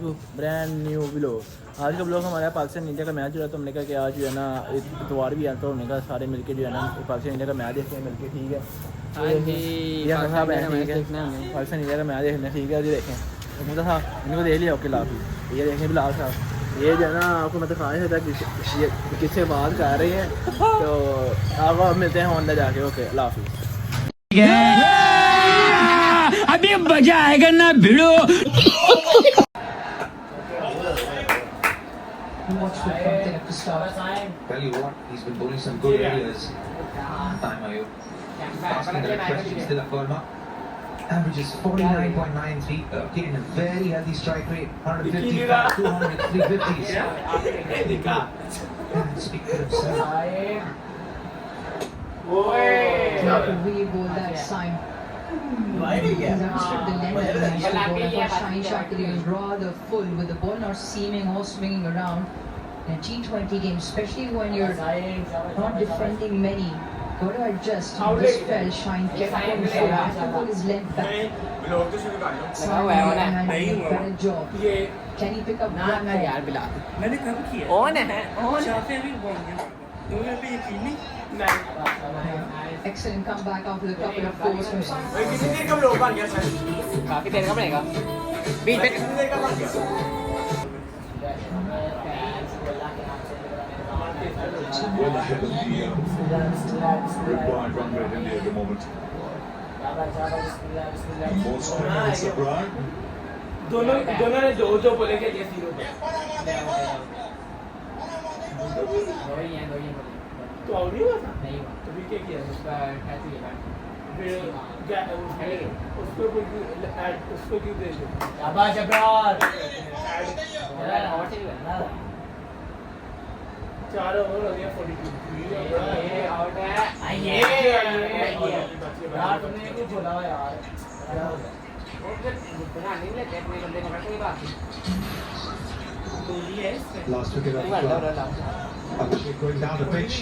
To brand new vlog. आज का blog हमारा पाकिस्तान इंडिया का मैच हो रहा है, तो हमने कहा कि आज जो है ना इतवार भी है, तो हमने कहा सारे मिलके जो है ना पाकिस्तान इंडिया का मैच देखते हैं मिलके। ठीक है, साहब है, ठीक है, पाकिस्तान इंडिया का मैच देखना। ठीक है, देखें मुझे साहब इनको देख लिया। ओके लाफी, ये देखें बिलाल साहब, ये जो है ना आपको मैं दिखा नहीं सकता किससे बात कर रही हैं, तो आप मिलते हैं होंडा जाके। ओके लाफी, अभी मजा आएगा ना भिड़ो। Tell you what, he's been bowling some good areas. Time Ayub. Asking the question, still a Verma. Averages 49.93. Getting a very healthy strike rate. 155, 200, 350s. Speak for himself. We bowled that sign. Shine Shakiri was rather full with the ball not seaming or swinging around in a T20 game, especially when you're not defending many. Got to adjust. This fell, Shine kept on so had to pull his length back. And better job. Can he pick up that ball? मैंने कब किया? On है, on. Shafi अभी ball गया। तुम्हें पे यकीन नहीं? Excellent comeback after the couple of fours from Shine. काफी देर का बनेगा। बीच में well ahead of the required run rate India at the moment. More spinners abroad. दोनों ने दो बोले के लिए जीरो पे। तो आउट नहीं हुआ था? नहीं हुआ। तो भी क्या किया? उसका कैसे किया? फिर उसको क्यों दे दो? शाबाश अब्रार। और से भी करना। 4 ओवर हो गया 42। ये आउट है। ये यार तुमने कुछ बोला यार। वो फिर बना नहीं लेते अपने बंदे को रखने की बात। गोली है Last wicket of the club. Abhishek going down the pitch.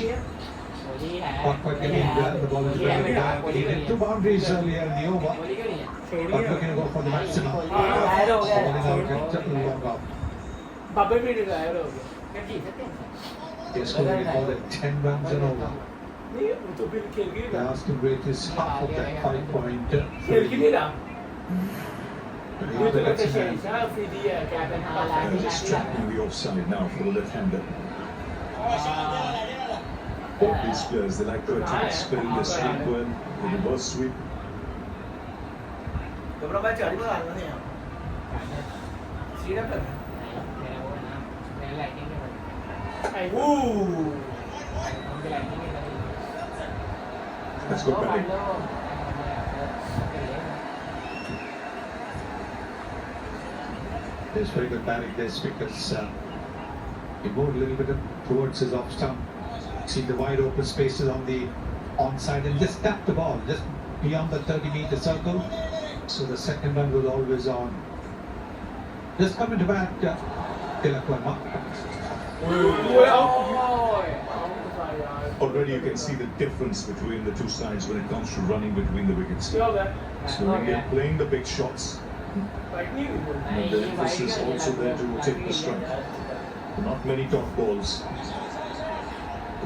Not quite getting the ball is very back. He did 2 boundaries earlier in the over. गोली क्यों नहीं है? But looking to go for the maximum. गायर हो गया। Bowling out at long off. बाबे भी गायब हो गया। फिर जीत सकते हैं। He's scoring more than 10 runs and over. नहीं वो तो फिर खेल The गया। asking rate is half of that 5.3. खेल की नहीं रहा। He's ये the तो कहते batsman. हैं शाह फिर दिया captain Just tracking the offside now for the left-hander. These players, they like to attack, spinning the sweep well, the reverse sweep. तो बड़ा मैच चालू कर रहे हैं। सीधा कर। मेरा वो ना मेरा लाइटिंग के बंद। उनके लाइटिंग के बंद। Let's go batting. There's very good batting this because he moved a little bit towards his off stump. See the wide open spaces on the onside and just tapped the ball just beyond the 30-meter circle. So the second run was always on. Just coming to bat, Tilak Verma. Already you can see the difference between the two sides when it comes to running between the wickets. So India playing the big shots, and the emphasis also there to take the strike. Not many top balls.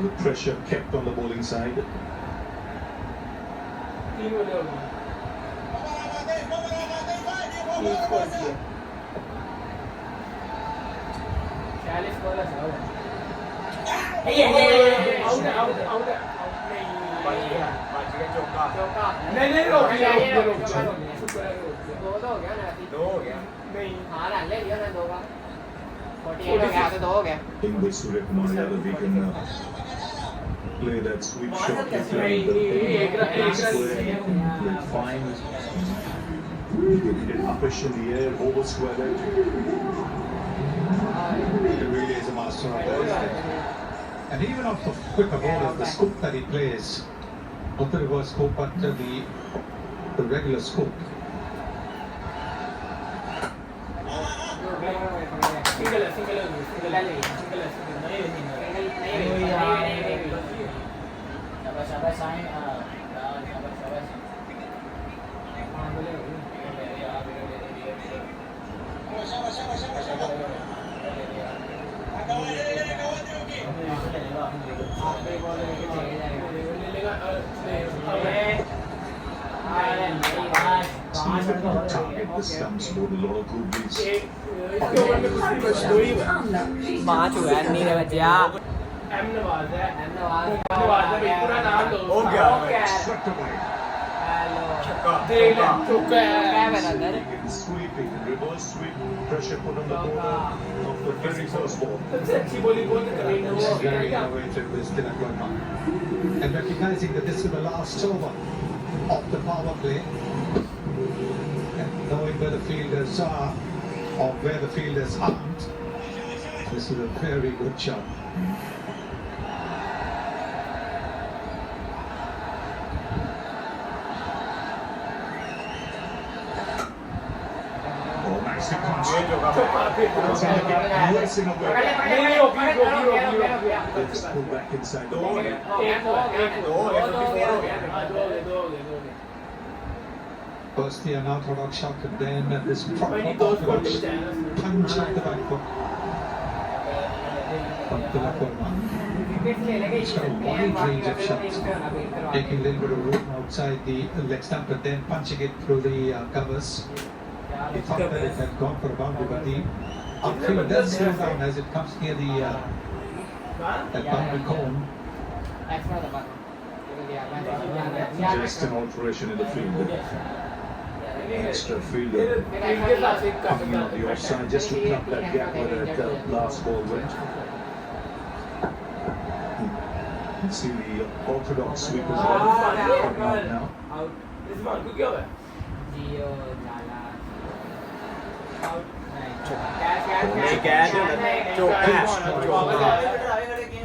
The pressure kept on the bowling side. नहीं रोक दिया। दो तो हो गया ना। दो हो गया। नहीं हाँ रन ले लिया ना 2 का। 48 हो गया तो 2 हो गया। In which Surya Kumar Yadav he can play that sweep shot. He can play fine. He can hit it upish in the air, over square edge. He really is a master of that. And even off the quicker bowlers, the scoop that he plays, not the reverse scoop, but the regular scoop. Single है शाबाश आए शाबाश target the stumps more than a lot of googlies. इसके over में कुछ भी बच दो ही Amla. 5 हुआ है नहीं रे बच्चा एम नवाज है नवाज है पूरा नाम लो हो गया Swept away. देख ले चौका क्या है बता दर In sweeping, reverse sweep, pressure put on the border of the very first ball. सबसे अच्छी बॉलिंग कौन सी करेंगे This वो is very innovative with Tilak Verma. And recognizing that this is the last over of the power play, and knowing where the fielders are or where the fielders aren't, this is a very good shot. Oh, nicely punched. चौका फिर Racing away. नहीं होगी Let's pull back inside the ball. First the unorthodox shot, and then this proper When he goes for orthodox pitch, yeah. punch at the back foot from Tilak Verma. He's got a wide range of shots, taking a little bit of room outside the leg stump and then punching it through the covers. He thought that it had gone for a boundary, but the outfield does slow down as it comes near the that boundary cone. Just an alteration in the field. Extra fielder coming out the offside just to plug that gap where that last ball went. You can see the orthodox sweep as well coming out now. इस बार को क्या हुआ जियो जाला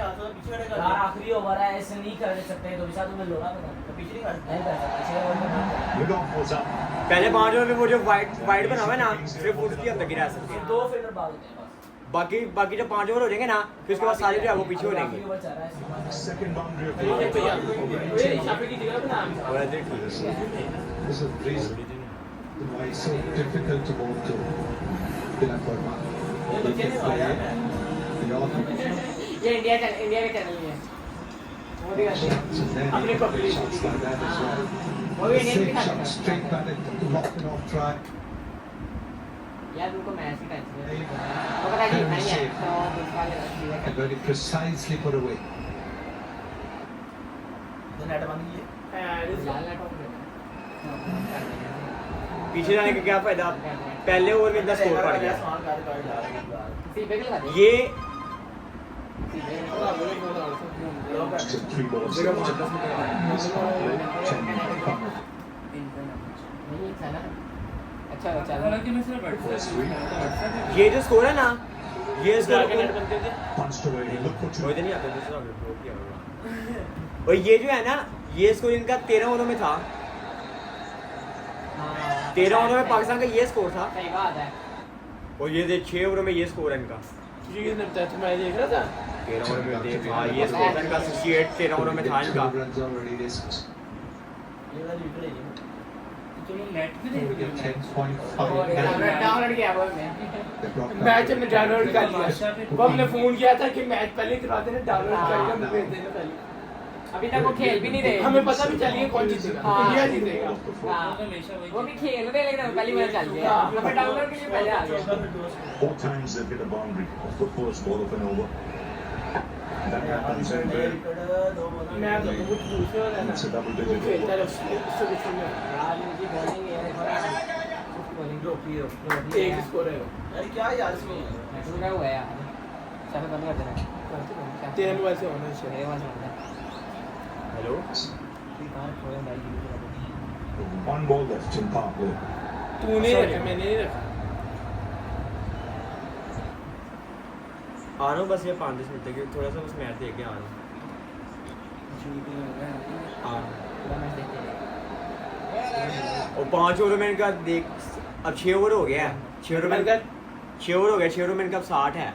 आखिरी over है ऐसे नहीं कर सकते तो विशाल तुम्हें लोड़ा पीछे नहीं कर सकते 6 ओवर में Mid-off was up. पहले 5 ओवर में वो जो वाइड बना हुआ है ना सिर्फ उसकी अंदर गिरा सकते हैं 2 फील्डर बाद होते हैं बस बाकी जब 5 ओवर हो जाएंगे ना फिर उसके बाद सारे जो है वो पीछे हो जाएंगे आखिरी ओवर चल रहा है Second boundary of the ये भैया over. ये शाफी की जगह बना और ऐसे ठीक है This is the reason why it's so difficult to bowl to Tilak Verma. He can play the orthodox ये इंडिया के चैनल में है वो भी करते हैं shots and then he can play shots like that as well. वो भी The इंडिया same के shot, straight batted, locked it off track. यार उनको मैच की टेंशन है Very वो पता नहीं नहीं है तो दूसरा ले and very precisely put away. Net बंद कीजिए लाल नेट ऑफ कर पीछे जाने का क्या फायदा पहले ओवर में इतना स्कोर पड़ गया सामान कार्ड कार्ड डाल दिया सीपे के लगा ये Just 3 balls left. This one play, 10 cover. नहीं था ना अच्छा चलो First sweep, ये जो स्कोर है ना ये score punched away. Look for कोई 2. तो नहीं आता दूसरा ड्रॉप किया होगा और ये जो है ना ये स्कोर इनका 13 ओवरों में था 13 ओवरों में पाकिस्तान का ये स्कोर था सही बात है और ये 6 ओवरों में ये स्कोर है इनका तुझे किसने बताया तू मैं देख रहा था 13 ओवर में देख हाँ ये स्कोर था इनका 68 13 ओवरों में था इनका 2 runs already risked. ये वाली विकेट है Only 10.5 डाउनलोड किया वो मैं They brought back match to हमने डाउनलोड कर लिया वो हमने फोन किया था कि मैच पहले करवा देना डाउनलोड करके हमें भेज देना पहले अभी तक वो खेल भी नहीं रहे हमें पता भी चलिए कौन जीतेगा हाँ। इंडिया जीतेगा Off the foot. हाँ, वो भी खेल रहे लेकिन हमें पहली बार चल गया हमें डाउनलोड के लिए पहले आ गया 4 times they've hit a boundary off the first ball of an over. That happens in the दो बॉल मैं तो बहुत दूसरे वाला ना it's a double वो digit खेलता over. है उससे कुछ नहीं यार इनकी बॉलिंग है बॉलिंग रोक एक स्कोर है वो यार क्या यार इसमें मैच का हुआ है यार सब बंद कर देना तेरे मोबाइल से होना चाहिए मेरे पास होता है hello One ball left in power play. तूने रखा मैंने नहीं रखा आ रहा हूँ बस ये 5-10 मिनट तक थोड़ा सा बस मैच देख के आ रहा हूँ और 5 ओवर में इनका देख अब 6 ओवर हो गया है 6 ओवर में 6 ओवर हो गया 6 ओवर में इनका 60 है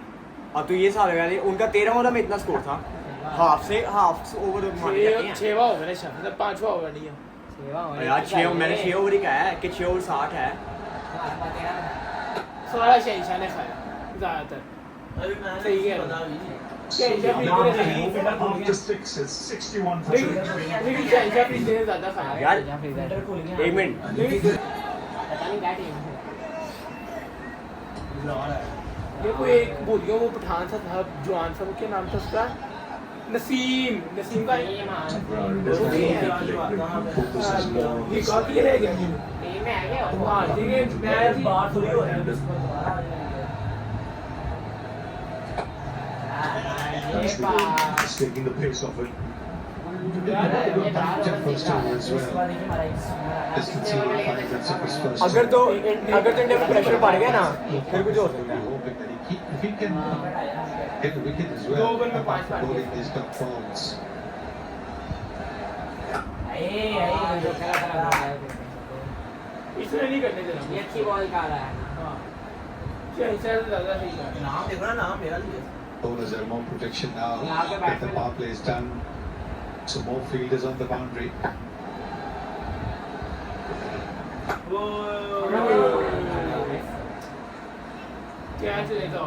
अब तो ये साल लगा उनका 13 ओवर में इतना स्कोर था हाफ ओवर माने जाते हैं 6वां ओवर है शायद मतलब 5वां ओवर नहीं है यार 6 मैंने 6 ओवर ही कहा है कि 6 ओवर 60 है सारा शहशाह ने खाया ज्यादातर अभी मैंने सही है। बता भी नहीं So the after 6 is 61 for Turkey. लेकिन चाइना फ्रीज ने ज्यादा खाया यार फिल्टर खुल गया। एक मिनट पता नहीं क्या टीम है ये कोई एक भूल गया वो पठान सा था जवान सा वो क्या नाम था उसका नसीम का Focuses more on ये this. काफी रह गया टीम में आ गया हां ठीक है मैच बात थोड़ी हो रही है। As the goal is taking the pace of it. First over as well. Just considering 5 runs of his first. अगर तो इंडिया को प्रेशर पड़ गया ना फिर कुछ हो सकता है। Hoping that if he can get a wicket as well, apart from bowling these top balls. इसने नहीं करने देना ये अच्छी बॉल का रहा है हां चाइना से ज्यादा सही कर नाम देखो ना नाम मेरा लिया। Bowlers have more protection now that the power play is done. So more fielders on the boundary. क्या चलेगा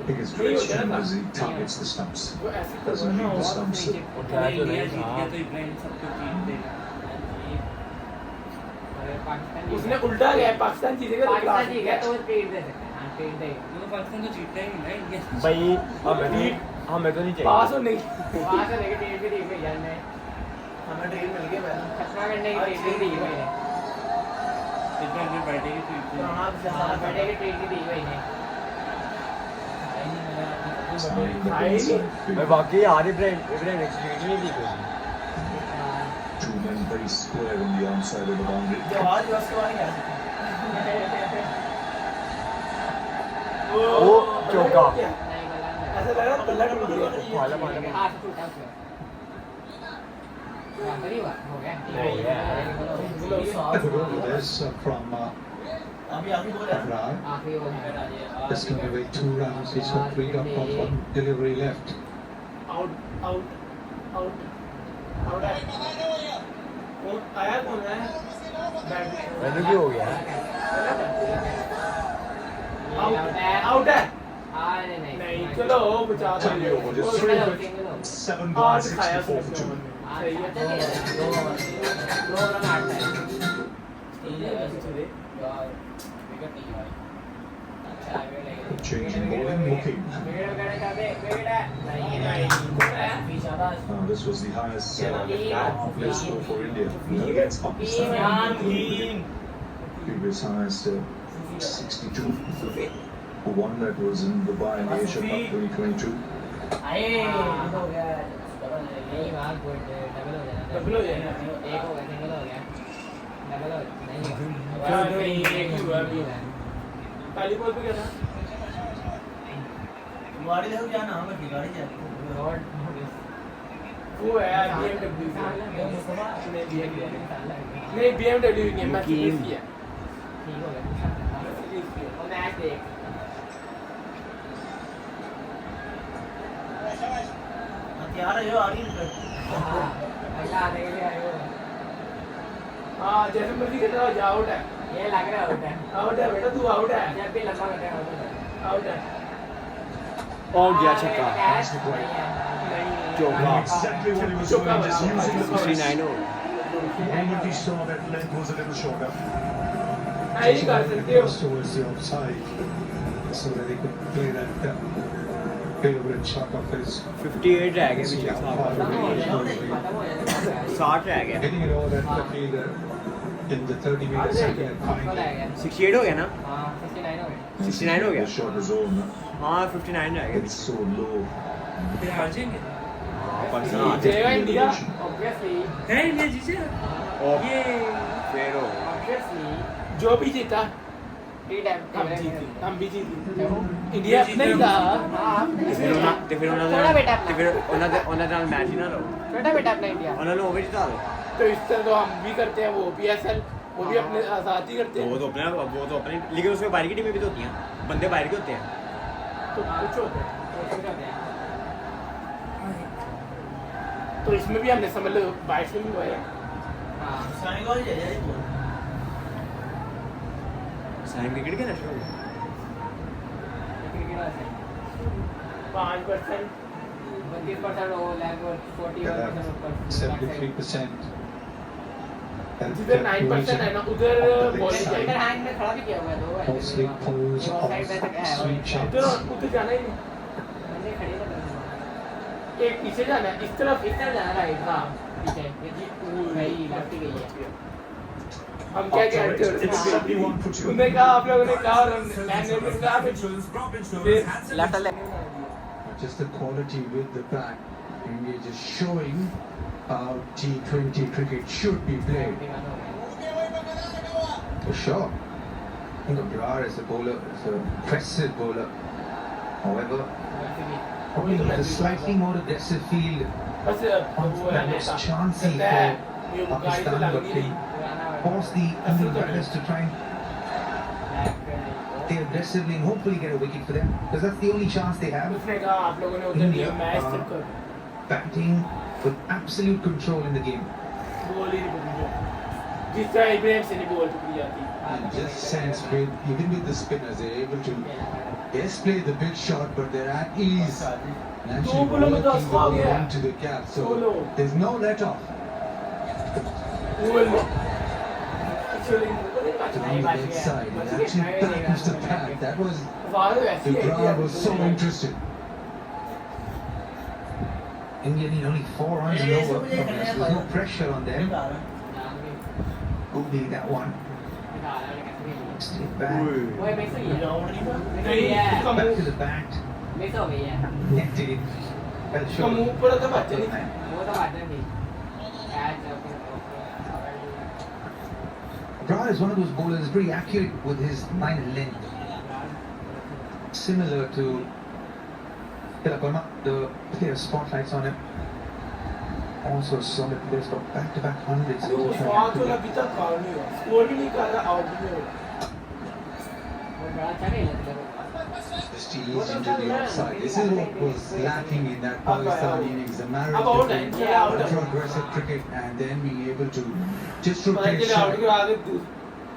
Biggest direction as he targets the stumps. वो ऐसे Doesn't leave the stumps. उसने उल्टा गया पाकिस्तान जीतेगा पाकिस्तान जीतेगा तो ट्रेड दे सकते हैं हां ट्रेड दे पाकिस्तान तो जीतता ही नहीं ना इंडिया। भाई हमें तो नहीं चाहिए पास होने की ट्रेड भी दी भाई यार ने हमें ट्रेन मिल गया पहले। खतरा करने की ट्रेड दी भाई ने इधर में बैठे की ट्रेन। हां बैठे की ट्रेड दी भाई ने मैं बाकी यार इब्राहिम एक्सपीरियंस नहीं दी कोई। Two men very square on the onside of the boundary. जवाब उसके बाद क्या वो चौका ऐसा लग रहा बल्ला टूट गया हाथ टूटा उसका बराबर ही हुआ हो गया Good over this from अभी आखिरी बोल है। Abrar. आखिरी ओवर है That's going to be 2 runs. He's got 3 up on 1 delivery left. Out है कौन आया कौन है मैंने भी हो गया आउट है नहीं चलो बचा दो Tally over, just 3 but 7 gone, 64 for 2. सही है दो रन आठ है Change in bowling, looking. This was the highest play score for India against Pakistan. Previous highest 62. Who won that was in Dubai in Asia Cup 2022. Double हो जाएगा एक हो गया सिंगल हो गया डबल हो नहीं एक ही हुआ अभी पहली बॉल पे क्या था गाड़ी देखो क्या नाम है गाड़ी क्या वो है BMW नहीं BMW नहीं Mercedes की है ठीक हो गया और मैच देख हथियार है जो आगे अगला आने के लिए आए हो हाँ जैसे मर्जी कर रहा हो जा आउट है ये लग रहा है आउट है बेटा तू आउट है जब भी लंबा करते हैं आउट है हो गया छक्का Nicely played. चौका Exactly what he was doing, just using the pace. 69 हो The moment he saw that length was a little shorter. ऐसे कर सकते हो Towards the offside, so that he could play that favorite shot of his. 58 रह गए See पीछे how far away he is going to be. 60 रह गए Getting it over that fielder in the 30 meter second and finding 68 हो गया ना हाँ 69 हो गया 69 हो गया the shot is on. हाँ 59 रह गए It's so low. फिर हार जाएंगे पाकिस्तान जीतेगा इंडिया ऑब्वियसली है इंडिया जीते ये फिर हो ऑब्वियसली जो भी जीता हम भी जीते इंडिया अपना ही था ਤੇ ਫਿਰ ਉਹਨਾਂ ਨਾਲ ਮੈਚ ਹੀ ਨਾ ਲਓ छोटा बेटा अपना इंडिया ਉਹਨਾਂ ਨੂੰ ਉਹ ਵੀ ਜਿਤਾ ਦਿਓ तो इस तरह तो हम भी करते हैं वो PSL वो भी अपने साथ ही करते हैं वो तो अपने लेकिन उसमें बाहर की टीमें भी तो होती हैं बंदे बाहर के होते हैं तो कुछ होते हैं तो इसमें भी हमने समझ लो 22 में भी हुआ है साइन कॉल जाए साइम क्रिकेट के नेशनल 5%, 32% over lag और 41% ऊपर 73%. जिधर 9% है ना उधर बॉलिंग सेंटर चाहिए, हैंड में खड़ा भी किया हुआ है दो है Mostly pulls वो off साइड पे तक है sweet उधर shots. उधर जाना ही नहीं, बंदे खड़े थे बंदे एक पीछे जाना है इस तरफ इधर जाना राइट हां पीछे ये जी गई लेफ्ट गई है हम क्या कहते It's हैं 71 for 2. उन्होंने कहा आप लोगों ने कहा और मैंने भी कहा फिर left Just the quality with the bat. India just showing how T20 cricket should be played. For sure. I think Abrar is a bowler, is an impressive bowler. However, probably has a slightly more aggressive field. बस वो है That looks ना chancy कहता है, for ये गाड़ी तो Pakistan, but लगनी they नहीं, force the Indian batters to try and play aggressively and hopefully get a wicket for them. Because that's the only chance they have. उसने कहा आप लोगों ने उधर India दिया मैच are चक्कर batting with absolute control in the game. Ball ही नहीं पकड़ी जाती, जिस तरह इब्राहिम से नहीं बॉल पकड़ी जाती। And just sense with even with the spinners, they're able to yes play the big shot, but they're at ease. And actually bowler में तो working the आसमान ball गया। into the gap, so Bowler। there's no let off. Ball To on the leg side, and actually backwards the pad. That was the ground was so interesting. India need only 4 runs and over. There's no pressure on them. Could be that one. Straight back. वो mix हुई है नहीं उसका Back to मुंह the bat. Mix हो गई है Netted it. Fell उसका short. मुंह पर तो बच्चे नहीं वो तो बात नहीं catch Abrar is one of those bowlers very accurate with his line and length. Similar to Tilak Verma, the player spotlights on him. Also a solid player, got back-to-back hundreds. तो स्वाद वाला अभी तक काउंट नहीं हुआ, score भी नहीं कर रहा, आउट भी नहीं हुआ। वो बड़ा अच्छा नहीं लगता Just ease into the offside. This is what was lacking in that Pakistan innings. The marriage अब आउट है, between चले आउट है। ultra-aggressive cricket and then being able to just पता rotate चले आउट के shot. आगे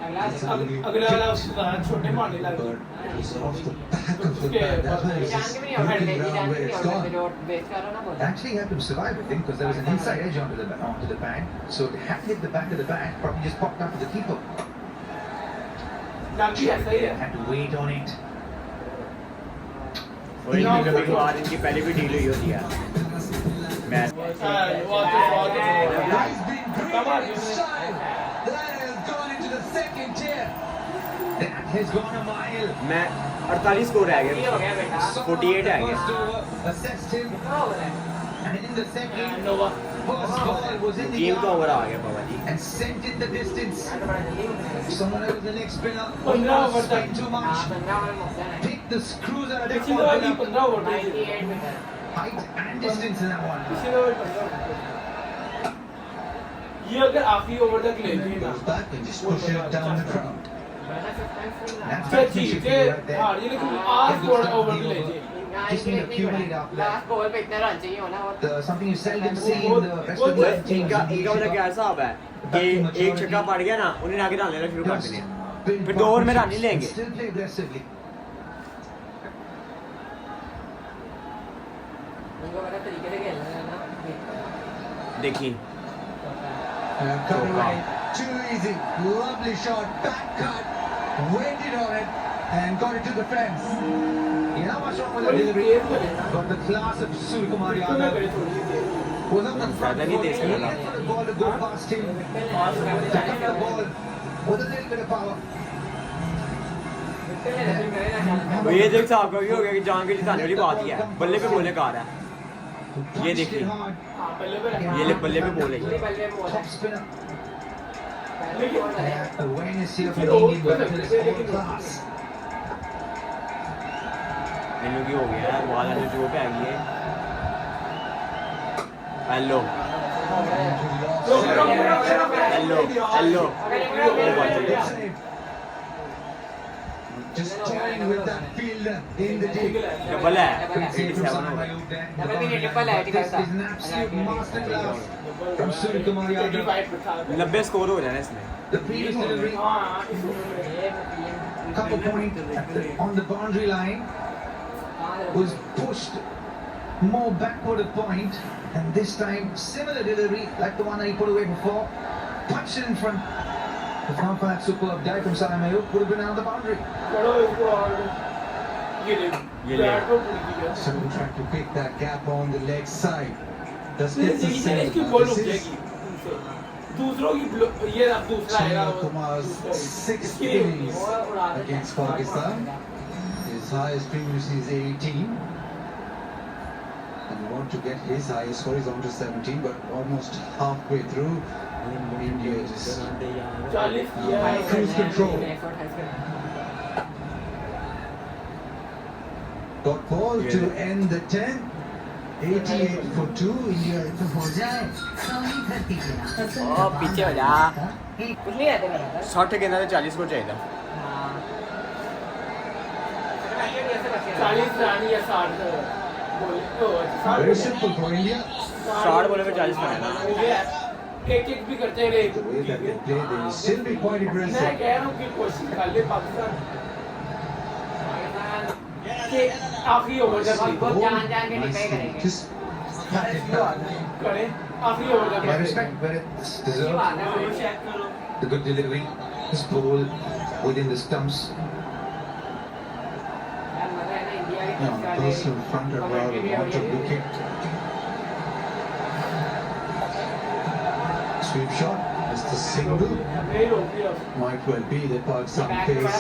अगला It's a little अगले वाला bit, छोटे मारने लग गए। but it was off the back of the bat. That's why it was जान just के भी नहीं आउट looking है around जान where के it's भी आउट gone. है जो बेस कर रहा ना It बोल actually helped him survive, I think, because there was an inside edge onto the bat. So it had hit the back of the bat, probably just popped up to the keeper. लग भी ऐसा ही है। Had to wait on it. और इनकी कभी कभार इनकी पहले भी डील हुई होती है मैच वो तो He's been Come on, great inside. That has gone into the second tier. That has gone a mile. मैं 48 स्कोर रह ये हो गया गया बेटा 48 है First गया over, assessed him, कितना हो रहा है and in the second, Nova first ball was in the game का ओवर yard आ गया बाबा जी and sent it the distance. तो बड़ा जल्दी हो Someone else, the next spinner, 15 over तक। spent too हां much. 15 ओवर में मुक्ता है Picked the screws out of the पिछली बार भी ball. 15 over the. 98 metre Height and distance in that one. पिछली बार 15 ओवर थे। ये अगर आखिरी ओवर तक ले लिए ना, Goes back and just pushes it down the crowd. बड़ा सस्पेंस नहीं रहा That's क्या batsmanship चीज for you है? right there. हाँ, ये लेकिन आज ओवर ले लिए। Just need to accumulate after that. Last over पे इतने रन चाहिए होना और Something you seldom see in the rest of the बस teams. इनका इनका मतलब क्या हिसाब है कि एक छक्का पड़ गया ना उन्हें आगे डाल लेना शुरू कर देने हैं। फिर 2 ओवर में रन नहीं लेंगे Still play aggressively. उनको बड़ा तरीके से खेलना है ना देखिए Cut away. Too easy. Lovely shot. Back cut. Waited on it and got it to the fence. You know what's wrong with the delivery? Got the class of Suryakumar Yadav. Was on the front ज़्यादा नहीं foot. Tej He खेला। waited for the ball to go past him. Tapped the ball with a little bit of power. वो ये देख साहब का भी हो गया कि जान के जिताने वाली बात ही है बल्ले पे बोले कार है ये Punched देखिए it hard. हाँ, पहले पे ये ले बल्ले पे बोले Top spinner. लेकिन That awareness here from the Indian batter is all class. इन लोग की हो गया है वाला जो जो पे आ गई है hello hello hello Just toying with that fielder in the deep. Double है Good save from 87 Sahib हो Ayub there. डबल भी नहीं ट्रिपल है ठीक This है is an absolute masterclass from Suryakumar Yadav. 25 पे था। 90 स्कोर हो जाना इसमें The previous delivery, हाँ, इसमें couple point on the boundary line. was pushed more backward a point, and this time similar delivery like the one that he put away before, punched it in front. If not for that superb dive from Salah Mayock, would have been out of the boundary. Someone trying to pick that gap on the leg side. Does get the same. This is Shaheen Kumar's 6th innings against Pakistan. His highest previously is 18. And we want to get his highest score is on to 17, but almost halfway through, India just cruise control. Got ball to end the 10. 88 for 2. India हो जाए सामने धरती पे ना पीछे हो जा कुछ नहीं रहते मेरा 60 गेंदा से 40 को चाहिए 40 रानी या 60 Very simple for India. 60 बोले पे 40 बनाना एक भी करते रहे The way that they play, they will still be quite मैं aggressive. कह रहा हूँ कि कोशिश कर ले पाकिस्तान के आखिरी ओवर जब बहुत जान के डिफाई करेंगे Just cut it down. करें आखिरी ओवर जब I respect where it's deserved. The good delivery, this ball within the stumps. Personal front and row, want a wicket. Sweep shot, it's the single. Might well be that Pakistan face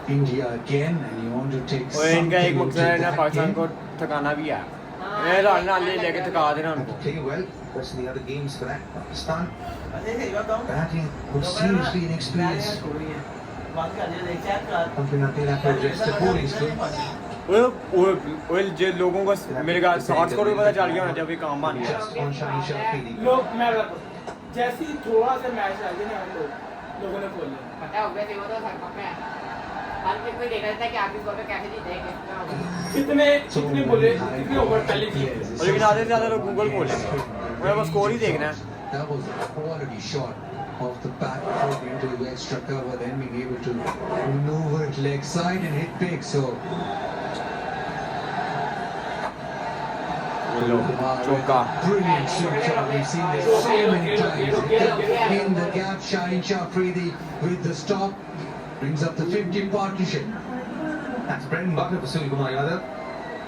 India again, and you want to take और इनका एक something मकसद है ना into Pakistan that को game. थकाना भी है ये रन ले लेके थका देना And उनको to play well, rest of the other games for that Pakistan. Batting was seriously inexperienced. Something that they'll have to address the bowling skill. वो जो लोगों को मेरे ख्याल 60 स्कोर भी पता चल गया होना जब ये काम बन गया Just on Shani Shafiri. लोग मैं जैसे ही थोड़ा सा मैच आ गया ना हम लोगों ने बोल लिया पता है obviously वो तो सर पक्का है हर कोई देखा जाता है कि आखिरी स्कोर पे कैसे जीतेंगे कितने बोले कितने ओवर पहले जीते और लेकिन आधे से ज्यादा लोग गूगल खोल लेंगे उन्हें बस स्कोर ही देखना है That was a quality shot off the back foot into the extra cover, then being able to maneuver it leg side and hit big. So चौका brilliant swing shot. We've seen this so many times. In the gap, Shaheen Shafridi with the stop brings up the 50 partnership. That's bread and butter for Surya Kumar Yadav.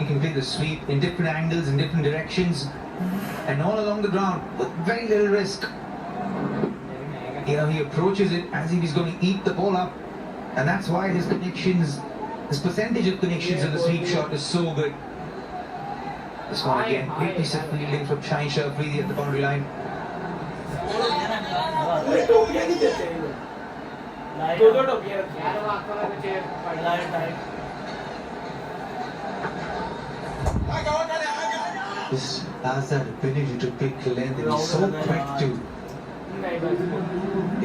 He can play the sweep in different angles, in different directions, and all along the ground with very little risk. He approaches it as if he's going to eat the ball up, and that's why his connections, his percentage of connections in the sweep shot is so good. This one again, great piece of fielding from Shaheen Shafridi at the boundary line. टोपियां नहीं देते हैं लोग दो टोपियां रखी यार वो आंखों में कुछ पड़ला है This has that ability to pick length, and he's so quick to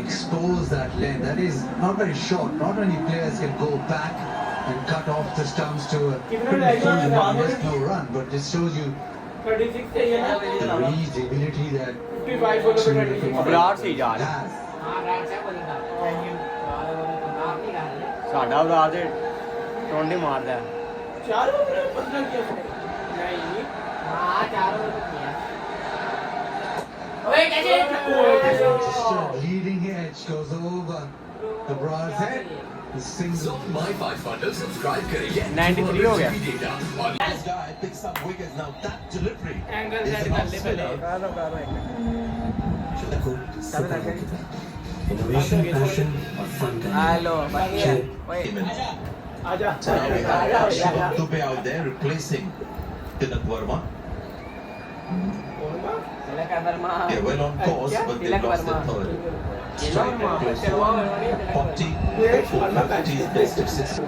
expose that length. That is not very short. Not many players can go back and cut off the stumps to a pretty full run. There's no run, but this shows you 36 चाहिए ना the reach, the ability that 55 बोलो पे 36 अबरार से ही जा रहा है has. हां right से बोलिंगा थैंक यू आप नहीं कर रहे साडा अबरार से टोंडे मारदा है चार ओवर में 15 किया उसने नहीं हां चार ओवर में किया ओए कैसे Leading edge goes over the Braz head. The single. My5 bundle subscribe करिए 93 हो गया This guy picks up wickets now. That delivery angle is set an कर ले पहले innovation, passion, or fun. Hello बढ़िया ओए आजा Shivam Dube out there replacing Tilak Verma. Tilak Varma They're well on course, but they Tilak lost Verma their third. Strike rate close to 40, 450 is best of 6.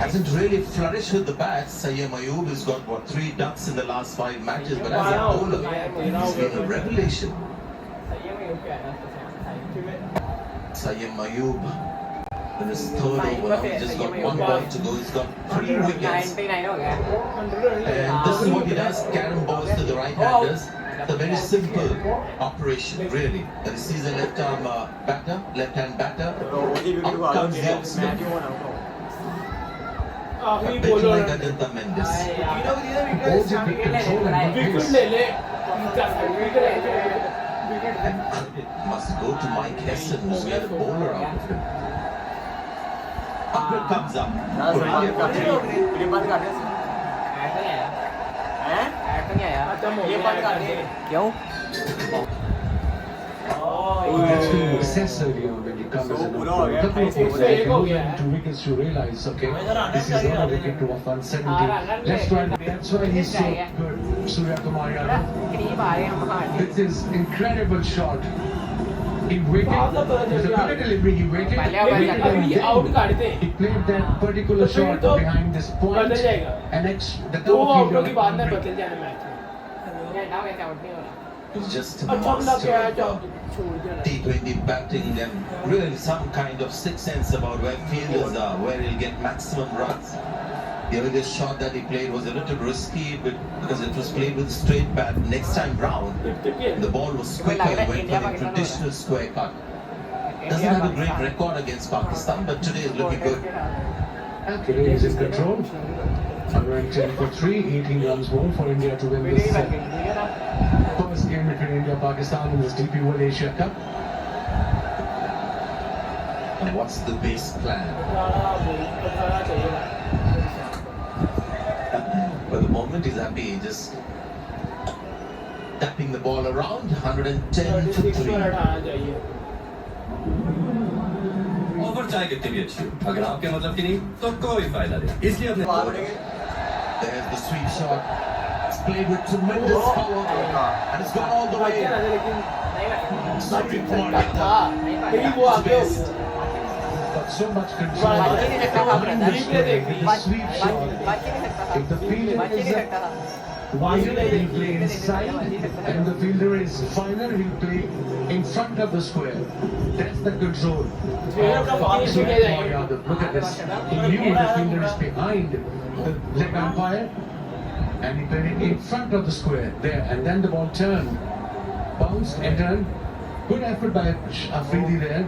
Hasn't really flourished with the bats. Sayyam Ayub has got, 3 ducks in the last 5 matches, but as a bowler, he's been a revelation. Sayyam Ayub, in his third over now, he's just got 1 ball to go. He's got 3 wickets. 99 हो गया And this is what he does, carom balls to the right-handers. It's a very simple operation, really. And he sees a left-hand batter, वो video up comes the match off-spin. ही होना आखिरी bit bowler like Ajanta Mendes. Holds it with control and good wicket pace. ले ले wicket And credit must go to Mike Hessen, who's made a bowler out of him. Akbar comes up for India for three. ये बंद कर दे हैं अच्छा ये बंद कर दे क्यों That's been excessive here when you come as an So, opener. A couple of एक balls से एक हो like गया है। 2 wickets to realize, okay, this is not a wicket to off 170. That's why he's so good, Surya Kumar Yadav. करीब आ रहे हैं हम हार With this incredible shot, he waited. It was a good delivery. He waited. लेकिन अभी out काटते He played that particular तो फिर shot तो behind this point, बदल जाएगा। and the दो cover आउटों की बाद में fielder. बदल जाना मैच He's just a अच्छा लग गया है master जब of छोड़ दिया T20 batting and really some kind of sixth sense about where fielders are, where he'll get maximum runs. The earlier shot that he played was a little risky because it was played with a straight bat. Next time round, the ball was quicker, he went for the traditional square cut. Doesn't have a great record against Pakistan, but today is looking good. Today is in control. 110 for 3, 18 runs more for India to win this first game between India and Pakistan in this DP World Asia Cup. And what's the base plan? For the moment, he's happy, just tapping the ball around. 110 for 3. Offer चाहे कितनी भी अच्छी हो अगर आपके मतलब की नहीं तो कोई फायदा नहीं इसलिए अपने There's the sweep shot. It's played with tremendous power. And it's gone all the way in. Sorry, लेकिन वो आगे हो best. But so much control. Behind this play, with the sweep shot. If the fielder is wider, he'll play inside, and the fielder is finer, he'll play in front of the square. That's the control. Surya Kumar Yadav. Look at this. He knew the fielder is behind the leg umpire, and he played it in front of the square there, and then the ball turned, bounced and turned. Good effort by Afridi there,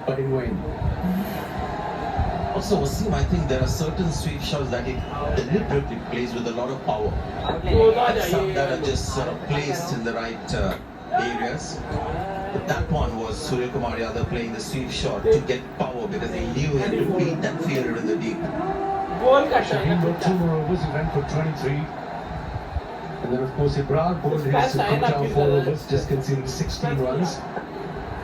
but in vain. Also, Wasim, I think there are certain sweep shots that he deliberately plays with a lot of power. And some that are just sort of placed in the right areas. But that one was Surya Kumar Yadav playing the sweep shot to get power because he knew he had to beat that fielder in the deep. गोल का Shaheen got 2 more overs, he went for 23. And then of course Ibrar bowled his put down 4 overs, just conceding 16 runs.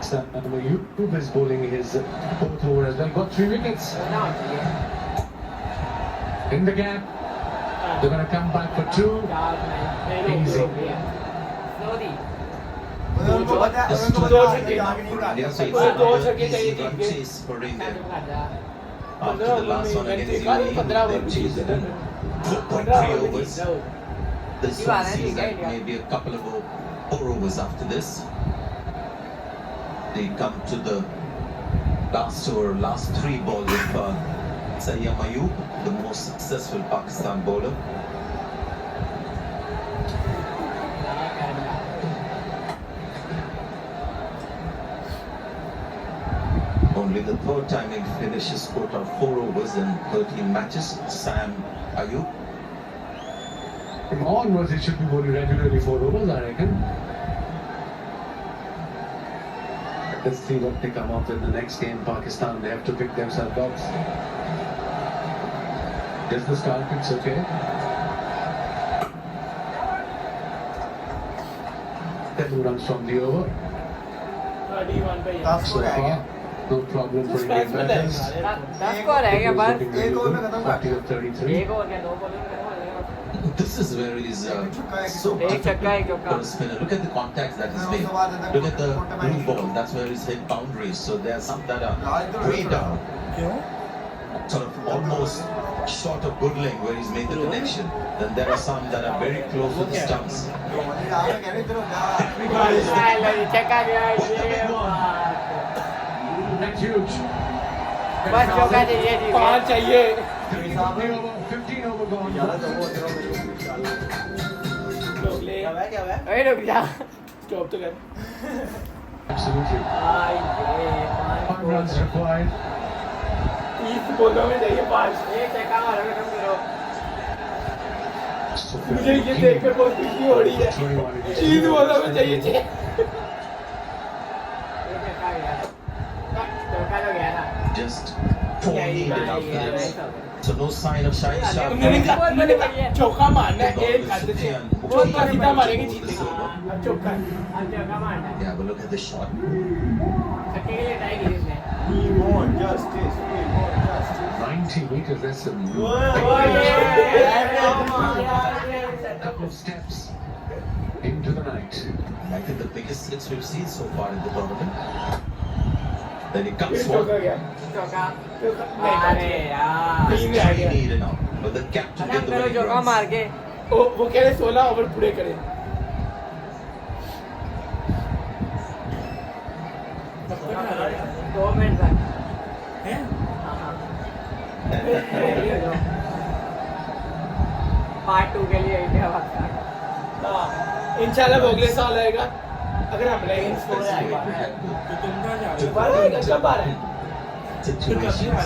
Mayub is bowling his 4th over as well, got 3 wickets. In the gap, they're going to come back for 2. Easy. Just दो छक्के for India, so it's दो another छक्के easy चाहिए run थे chase for India. After the last one against UAE, they've chased it in 4.3 overs. This one sees that maybe a couple of 4 overs after this. They come to the last over, last 3 balls of Sayyid Mayub, the most successful Pakistan bowler. Only the 3rd time he finishes quota of 4 overs in 13 matches. Sam Ayub. From onwards, it should be bowling regularly 4 overs, I reckon. Let's see what they come up with the next game. Pakistan, they have to pick themselves up. Just the start, it's okay. 10 runs from the over. 31 पे So far, no problem for Indian batters. 10 को रह गया बस एक over में खत्म 40 of 33. एक over के 2 bowling This is where he's so difficult for a spinner. Look at the contacts that he's made. Look at the blue ball. That's where he's hit boundaries. So there are some that are way down. Sort of almost short of good leg where he's made the connection. Then there are some that are very close to the stumps. That's huge. बस चौका चाहिए 5 चाहिए 15 over gone. अरे रुक जा stop तो कर Absolutely. 5 runs required. 30 बॉलों में चाहिए 5। ये चक्का मारो तुम करो मुझे ये देखकर बहुत खुशी हो रही है। 30 बॉलों में चाहिए 6। ये चक्का गया चक्का तो गया ना Just 4 needed after this. So no sign of shine sharp. मैंने चौका मारना है एक आधे से बहुत सीधा मारेंगे जीतेंगे। अब चौका अब चक्का मारना है Yeah, but look at this shot. छक्के के लिए ट्राई की इसने 90 meters, that's a couple of steps into the night. I think the biggest hits we've seen so far in the tournament. Then it comes चौका one. गया चौका नहीं अरे यार तीन में आ गया। Needed now. But the captain खत्म did the करो winning चौका runs. मार के वो कह रहे 16 ओवर पूरे करें। दो मिनट तक पार्ट 2 के लिए इंडिया वापस इंशाल्लाह वो अगले साल आएगा अगर हम रहेंगे। That's the way we had to बार आएगा कब आ रहा है? situations.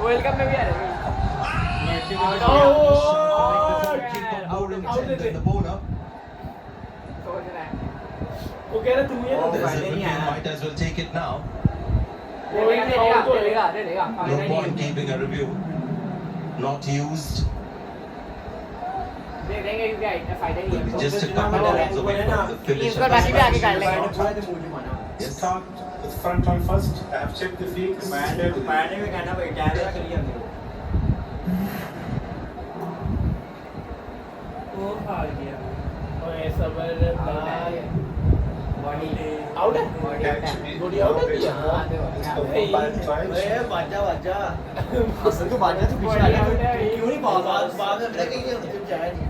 वर्ल्ड कप में भी आ रहे हैं Keep on bowling Out 10 than the bowler. सोच रहा है वो कह रहा तू ये There's a review, might as well take it now. वो आउट हो देगा गया। देगा No point keeping a review. Not used. देख देंगे क्योंकि फायदा नहीं Will be है just a couple of runs away from the finish इस of पर बाकी भी the आगे काट match. लेंगे Yes. Start with front on first. I have checked the fields. पैरने में कहना भाई टैब कर लिया हमने वो हार गया। ओए जबरदस्त। बॉडी आउट है? Actually, बॉडी आउट है क्या? for bad tries. बाजा असल तो बाजा तो पीछे आ गया क्यों नहीं बात बात में कहीं नहीं जाया नहीं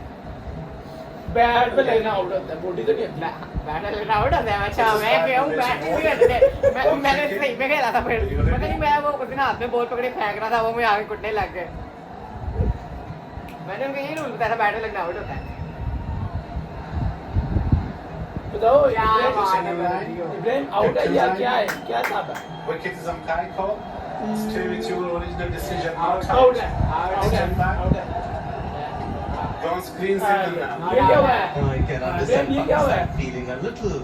बैट पे लेना आउट होता है बॉडी तो नहीं होती। बैट लेना आउट होता है अच्छा मैं क्यों बैट नहीं करते मैंने सही में खेला था फिर पता नहीं मैं वो कुछ ना हाथ में बॉल पकड़े फेंक रहा था वो मैं आगे कुटने लग गए मैंने उनको यही रूल बताया था बैट लगना आउट होता है बताओ क्या बात है इब्राहिम आउट है या क्या है? क्या था? Wicket is umpire call. Stay with your original decision. Out Out. है आउट है आउट है। Gone screen single now. ये क्या हुआ है? I can understand ये क्या हुआ है? Pakistan feeling a little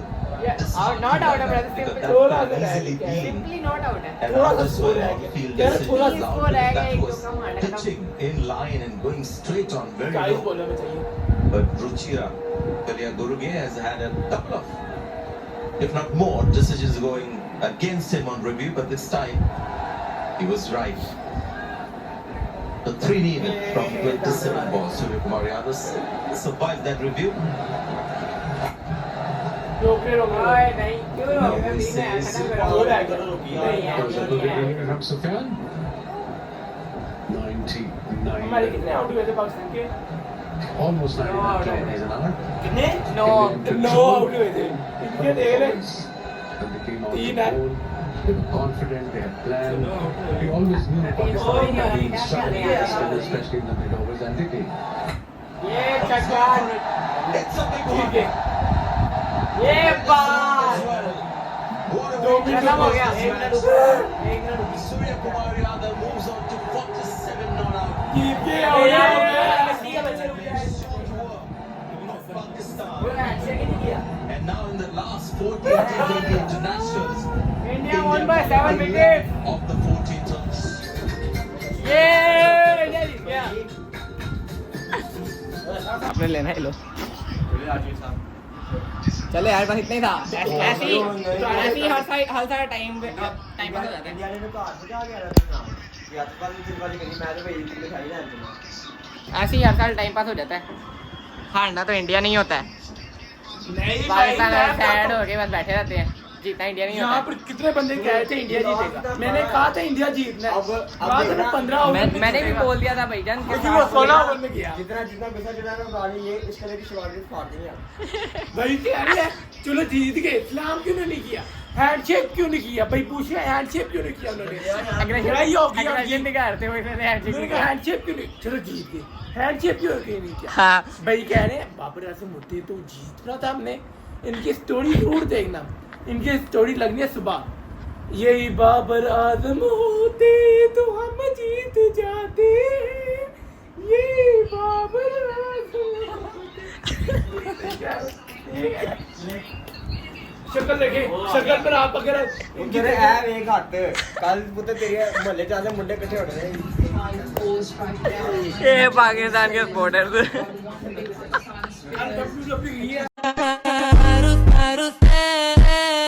out not out है brother because simply that थोड़ा could सा easily है। been simply not out है and थोड़ा सा others स्कोर were रह on गया। field यार decisions थोड़ा सा now स्कोर रह because गया, that एक was दो कम आने का। pitching in line and going straight on very 40 low. बॉलों में चाहिए। But Ruchira Kalyaguruge has had a couple of, if not more, decisions going against him on review, but this time he was right. The 3 needed from 27 balls. Surya Kumar Yadav survived that review. रोक रहे ओए नहीं क्यों Now रोक this रहे is खत्म हो करो रहा है क्या? नहीं यार Those are नहीं good यार reviews from Sufyan. 99. हमारे कितने आउट हुए थे पाकिस्तान के? Almost 99 kilometers an hour. कितने? नो 9 आउट हुए थे। इनके देख रहे And they came out तीन to है। bowl. They were confident, they had planned. We always knew Pakistan scoring would है, be क्या struggling करने against आया? them, especially in the mid overs, and they did. ये चक्का It's a big ठीक one. है। ये बात What a 2 way to minute खत्म हो close गया this एक match. मिनट एक minute Surya Kumar Yadav moves on to 47 not out. जीत के आउट हो गया। Pakistan. And now in the last 14 T20 internationals, India won by 7 wickets. of the 14 runs. ये India जीत गया आपने लेना है लो चले यार बस इतना ही था ऐसे ही हर सारा टाइम पास हो जाता है इंडिया ने तो हाथ बजा गया था ना या तो कल दिन वाली कहीं मैं तो भाई इतनी दिखाई ना तुम्हें ऐसे ही हर साल टाइम पास हो जाता है हारना तो इंडिया नहीं होता है नहीं पाकिस्तान भाई, सैड हो के बस बैठे रहते हैं जीतना इंडिया नहीं यहाँ होता पर कितने बंदे कह रहे थे इंडिया जीतेगा। मैंने कहा था इंडिया जीतना है। कहा था ना 15 ओवर में मैंने भी जीतेगा। बोल दिया था भाईजान के लेकिन वो 16 ओवर में गया। जितना जितना पैसा चढ़ाना गाड़ी ये इस तरह की शिवाजी फाड़ देंगे भाई कह रहे हैं चलो जीत गए, इस्लाम क्यों नहीं किया, हैंडशेक क्यों नहीं किया? भाई पूछे हैंडशेक क्यों नहीं किया उन्होंने? लड़ाई होगी और अग्रेशन दिखा रहे थे वो इसने उन्होंने कहा हैंडशेक क्यों नहीं? चलो जीत गए, हैंडशेक क्यों नहीं किया? हाँ भाई कह रहे हैं बाबर आजम होते तो जीतना था हमने। इनकी स्टोरी जरूर देखना, इनकी स्टोरी लगनी है सुबह यही बाबर आजम होते तो हम जीत जाते, ये बाबर आजम शक्ल देखे, शक्ल पर आप अगर तेरे है एक हाथ कल पुत्र तेरे मोहल्ले च आसे मुंडे इकट्ठे होने ये पाकिस्तान के स्पोर्टर्स WWE